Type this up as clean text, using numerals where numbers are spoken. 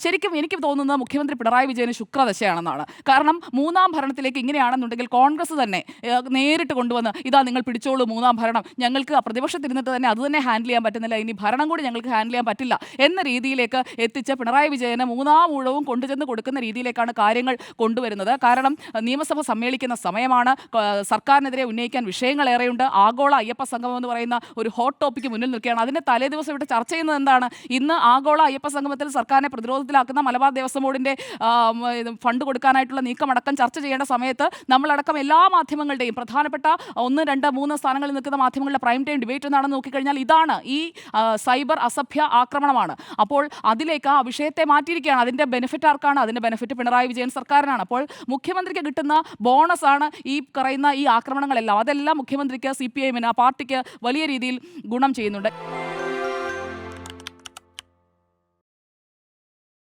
ശരിക്കും എനിക്ക് തോന്നുന്നത് മുഖ്യമന്ത്രി പിണറായി വിജയന് ശുക്രദശയാണെന്നാണ്. കാരണം മൂന്നാം ഭരണത്തിലേക്ക് ഇങ്ങനെയാണെന്നുണ്ടെങ്കിൽ കോൺഗ്രസ് തന്നെ നേരിട്ട് കൊണ്ടുവന്ന് ഇതാ നിങ്ങൾ പിടിച്ചോളൂ മൂന്നാം ഭരണം, ഞങ്ങൾക്ക് പ്രതിപക്ഷത്തിരുന്നിട്ട് തന്നെ അത് തന്നെ ഹാൻഡിൽ ചെയ്യാൻ പറ്റുന്നില്ല, ഇനി ഭരണം കൂടി ഞങ്ങൾക്ക് ഹാൻഡിൽ ചെയ്യാൻ പറ്റില്ല എന്ന രീതിയിലേക്ക് എത്തിച്ച് പിണറായി വിജയന് മൂന്നാം ഊഴവും കൊണ്ടുചെന്ന് കൊടുക്കുന്ന രീതിയിലേക്കാണ് കാര്യങ്ങൾ കൊണ്ടുവരുന്നത്. കാരണം നിയമസഭ സമ്മേളിക്കുന്ന സമയമാണ്, സർക്കാരിനെതിരെ ഉന്നയിക്കാൻ വിഷയങ്ങളേറെയുണ്ട്. ആഗോള അയ്യപ്പ സംഗമം എന്ന് പറയുന്ന ഒരു ഹോട്ട് ടോപ്പിക്ക് മുന്നിൽ നിൽക്കുകയാണ്. അതിൻ്റെ തലേ ദിവസം ഇവിടെ ചർച്ച ചെയ്യുന്നത് എന്താണ്? ഇന്ന് ആഗോള അയ്യപ്പ സംഗമത്തിൽ സർക്കാരിനെ പ്രതിരോധത്തിലാക്കുന്ന മലബാർ ദേവസ്വം ബോർഡിൻ്റെ ഫണ്ട് കൊടുക്കാനായിട്ടുള്ള നീക്കമടക്കം ചർച്ച ചെയ്യേണ്ട സമയത്ത് നമ്മളടക്കം എല്ലാ മാധ്യമങ്ങളുടെയും പ്രധാനപ്പെട്ട 1, 2, 3 സ്ഥാനങ്ങളിൽ നിൽക്കുന്ന മാധ്യമങ്ങളുടെ പ്രൈം ടൈം ഡിബേറ്റ് എന്താണെന്ന് നോക്കിക്കഴിഞ്ഞാൽ ഇതാണ്, ഈ സൈബർ അസഭ്യ ആക്രമണമാണ്. അപ്പോൾ അതിലേക്ക് ആ വിഷയത്തെ മാറ്റിയിരിക്കുകയാണ്. അതിൻ്റെ ബെനിഫിറ്റ് ആർക്കാണ്? അതിൻ്റെ ബെനിഫിറ്റ് പിണറായി വിജയൻ സർക്കാരിനാണ്. അപ്പോൾ മുഖ്യമന്ത്രിക്ക് കിട്ടുന്ന ബോണസാണ് ഈ പറയുന്ന ഈ ആക്രമണങ്ങളെല്ലാം. അതെല്ലാം മുഖ്യമന്ത്രിക്ക്, CPI-ന്, ആ പാർട്ടിക്ക് വലിയ രീതിയിൽ ഗുണം ചെയ്യുന്നുണ്ട്.